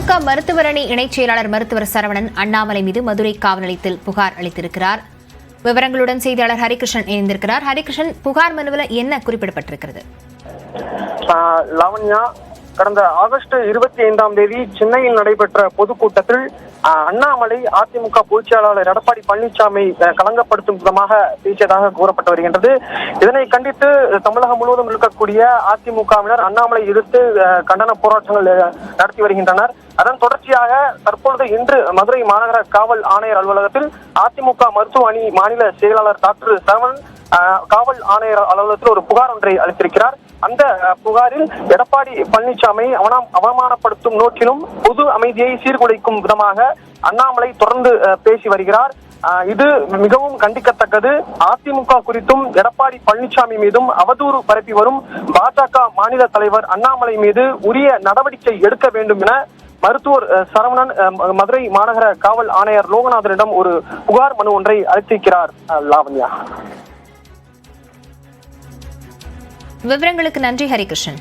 அதிமுக மருத்துவரணி இணைச் செயலாளர் மருத்துவர் சரவணன் அண்ணாமலை மீது மதுரை காவல் நிலையத்தில் புகார் அளித்திருக்கிறார். விவரங்களுடன் செய்தியாளர் ஹரிகிருஷ்ணன் இணைந்திருக்கிறார். ஹரிகிருஷ்ணன், புகார் மனுவில் என்ன குறிப்பிடப்பட்டிருக்கிறது? லாவண்யா, கடந்த ஆகஸ்ட் 25ஆம் தேதி சென்னையில் நடைபெற்ற பொதுக்கூட்டத்தில் அண்ணாமலை அதிமுக பொதுச் செயலாளர் எடப்பாடி பழனிசாமி களங்கப்படுத்தும் விதமாக பேசியதாக கூறப்பட்டு வருகின்றது. இதனை கண்டித்து தமிழகம் முழுவதும் இருக்கக்கூடிய அதிமுகவினர் அண்ணாமலை எதிர்த்து கண்டன போராட்டங்கள் நடத்தி வருகின்றனர். அதன் தொடர்ச்சியாக தற்பொழுது இன்று மதுரை மாநகர காவல் ஆணையர் அலுவலகத்தில் அதிமுக மருத்துவ அணி மாநில செயலாளர் டாக்டர் சரவணன் காவல் ஆணையர் அலுவலகத்தில் ஒரு புகார் ஒன்றை அளித்திருக்கிறார். அந்த புகாரில் எடப்பாடி பழனிசாமி அவமானப்படுத்தும் நோக்கிலும் பொது அமைதியை சீர்குலைக்கும் விதமாக அண்ணாமலை தொடர்ந்து பேசி வருகிறார். இது மிகவும் கண்டிக்கத்தக்கது. அதிமுக குறித்தும் எடப்பாடி பழனிசாமி மீதும் அவதூறு பரப்பி வரும் பாஜக மாநில தலைவர் அண்ணாமலை மீது உரிய நடவடிக்கை எடுக்க வேண்டும் என மருத்துவர் சரவணன் மதுரை மாநகர காவல் ஆணையர் லோகநாதனிடம் ஒரு புகார் மனு ஒன்றை அளித்திருக்கிறார். லாவண்யா, விவரங்களுக்கு நன்றி ஹரிகிருஷ்ணன்.